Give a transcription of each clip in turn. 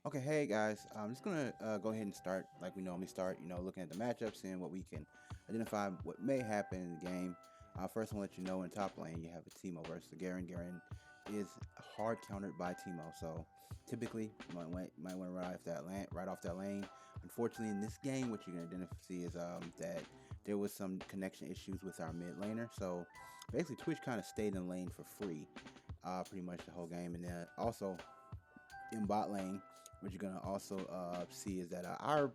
Okay, hey guys, I'm just gonna go ahead and start like we normally start. Looking at the matchups and what we can identify what may happen in the game. First, I want to let you know in top lane you have a Teemo versus the Garen. Garen is hard countered by Teemo, so typically you might want to right off that lane. Unfortunately, in this game, what you're gonna see is that there was some connection issues with our mid laner. So basically, Twitch kind of stayed in lane for free, pretty much the whole game, and then also in bot lane, what you're gonna also see is that our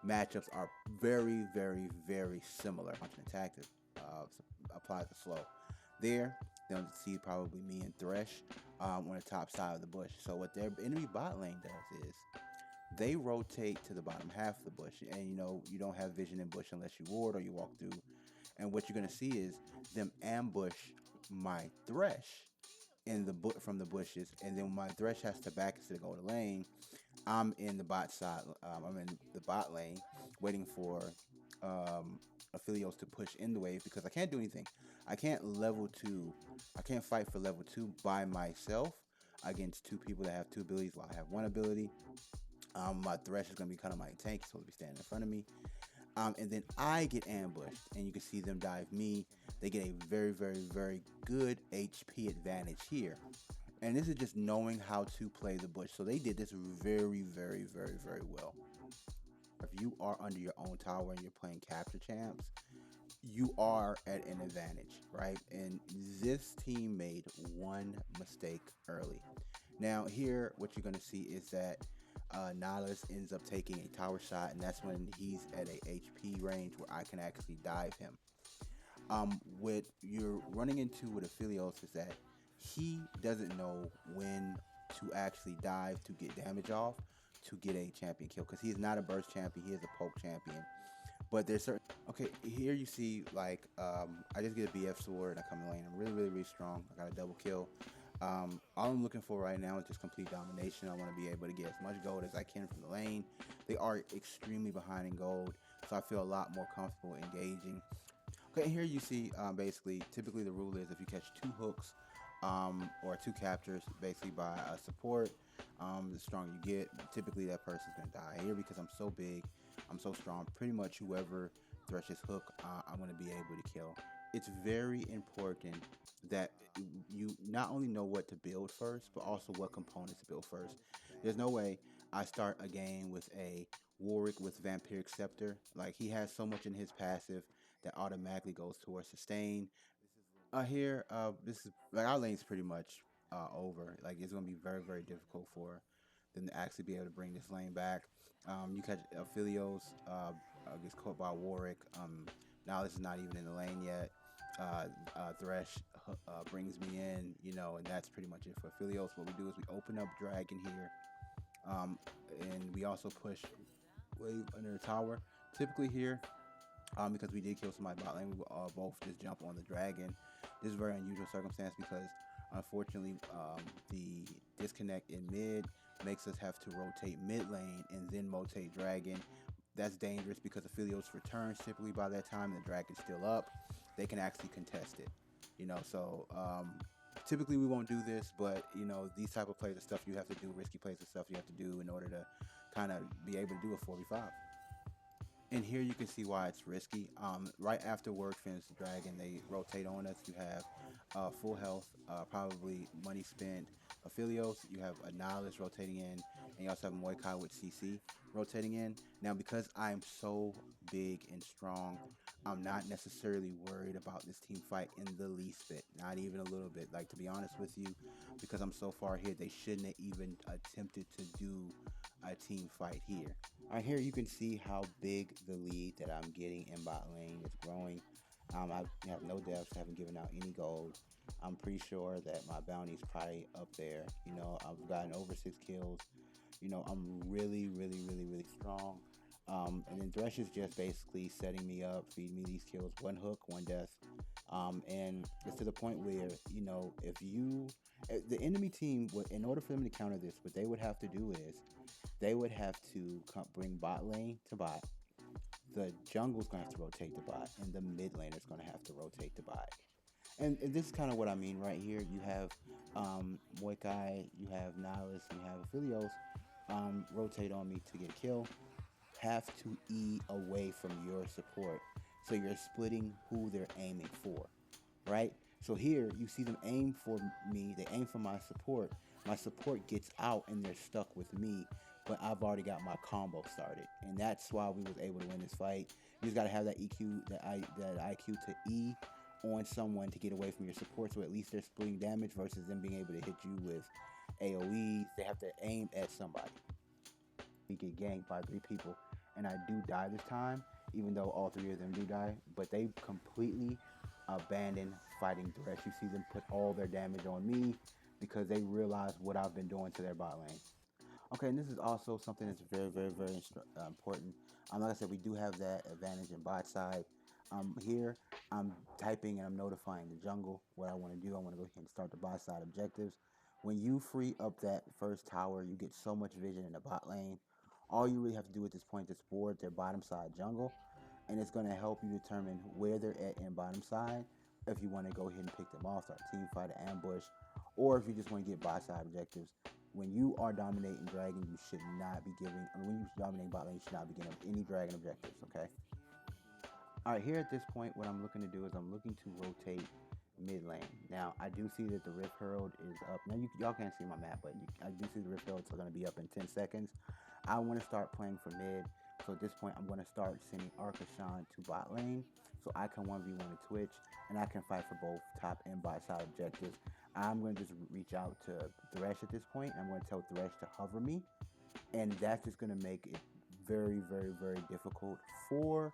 matchups are very, very, very similar. Launching attack that applies the slow. There, they'll see probably me and Thresh on the top side of the bush. So what their enemy bot lane does is they rotate to the bottom half of the bush, and you don't have vision in bush unless you ward or you walk through. And what you're gonna see is them ambush my Thresh from the bushes, and then when my Thresh has to back instead of go to lane, I'm in the bot side. I'm in the bot lane, waiting for Aphelios to push in the wave because I can't do anything. I can't level two. I can't fight for level two by myself against two people that have two abilities. While I have one ability, my Thresh is gonna be kind of my tank. He's supposed to be standing in front of me. And then I get ambushed, and you can see them dive me. They get a very, very, very good HP advantage here. And this is just knowing how to play the bush. So they did this very, very, very, very well. If you are under your own tower and you're playing capture champs, you are at an advantage, right? And this team made one mistake early. Now, here, what you're going to see is that Nihilus ends up taking a tower shot, and that's when he's at a HP range where I can actually dive him. What you're running into with Aphelios is that he doesn't know when to actually dive to get damage off to get a champion kill because he's not a burst champion, he is a poke champion. But there's certain okay, here you see like I just get a BF sword and I come in lane. I'm really, really, really strong. I got a double kill. All I'm looking for right now is just complete domination. I want to be able to get as much gold as I can from the lane. They are extremely behind in gold, so I feel a lot more comfortable engaging. Okay, here you see basically, typically the rule is if you catch two hooks or two captures, basically by a support, the stronger you get, typically that person's gonna die. Here because I'm so big, I'm so strong. Pretty much whoever Thresh's hook, I'm gonna be able to kill. It's very important that you not only know what to build first, but also what components to build first. There's no way I start a game with a Warwick with Vampiric Scepter. Like he has so much in his passive that automatically goes towards sustain. Here, this is like our lane's pretty much over. Like it's gonna be very, very difficult for them to actually be able to bring this lane back. You catch Aphelios gets caught by Warwick. Now this is not even in the lane yet. Thresh brings me in, and that's pretty much it for Aphelios. What we do is we open up Dragon here, and we also push Wave under the tower. Typically here, because we did kill somebody bot lane. We both just jump on the dragon. This is a very unusual circumstance because unfortunately the disconnect in mid makes us have to rotate mid lane and then rotate dragon. That's dangerous because Aphelios returns typically by that time and the dragon's still up. They can actually contest it. So typically we won't do this, but these type of plays are stuff you have to do, risky plays and stuff you have to do in order to kind of be able to do a 4v5. And here you can see why it's risky. Right after Word finish the dragon, they rotate on us. You have full health, probably money spent. Aphelios, you have Annihilus rotating in, and you also have Moikai with CC rotating in. Now, because I'm so big and strong, I'm not necessarily worried about this team fight in the least bit, not even a little bit. Like, to be honest with you, because I'm so far ahead, they shouldn't have even attempted to do a team fight here. Right here, you can see how big the lead that I'm getting in bot lane is growing. I have no deaths, haven't given out any gold. I'm pretty sure that my bounty is probably up there. I've gotten over 6 kills. I'm really, really, really, really strong. And then Thresh is just basically setting me up, feeding me these kills, one hook, one death. And it's to the point where, the enemy team, in order for them to counter this, what they would have to do is they would have to bring bot lane to bot. The jungle's going to have to rotate the bot, and the mid laner's going to have to rotate the bot. And this is kind of what I mean right here. You have Moikai, you have Nihilus, you have Aphelios rotate on me to get a kill. Have to E away from your support. So you're splitting who they're aiming for, right? So here you see them aim for me, they aim for my support. My support gets out and they're stuck with me, but I've already got my combo started. And that's why we was able to win this fight. You just gotta have that EQ, that IQ to E on someone to get away from your support, so at least they're splitting damage versus them being able to hit you with AoEs. They have to aim at somebody. We get ganked by 3 people, and I do die this time, even though all 3 of them do die. But they completely abandon fighting Thresh. You see them put all their damage on me because they realize what I've been doing to their bot lane. Okay, and this is also something that's very, very, very important. Like I said, we do have that advantage in bot side. Here, I'm typing and I'm notifying the jungle what I want to do. I want to go ahead and start the bot side objectives. When you free up that first tower, you get so much vision in the bot lane. All you really have to do at this point is board their bottom side jungle, and it's going to help you determine where they're at in bottom side. If you want to go ahead and pick them off, start team fight, ambush, or if you just want to get bot side objectives. When you are dominating dragon, you should not be giving. When you dominate bot lane, you should not be giving any dragon objectives. Okay. All right. Here at this point, what I'm looking to do is I'm looking to rotate mid lane. Now I do see that the Rift Herald is up. Now y'all can't see my map, but I do see the Rift Heralds are going to be up in 10 seconds. I want to start playing for mid. So at this point, I'm going to start sending Arcashan to bot lane so I can 1v1 a Twitch and I can fight for both top and bot side objectives. I'm going to just reach out to Thresh at this point. I'm going to tell Thresh to hover me, and that's just going to make it very, very, very difficult for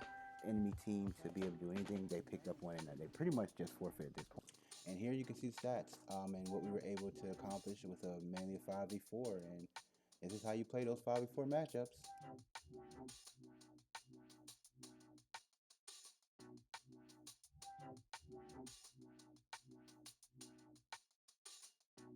enemy team to be able to do anything. They picked up one and they pretty much just forfeit at this point. And here you can see the stats and what we were able to accomplish with mainly a 5v4. And this is how you play those 5v4 matchups.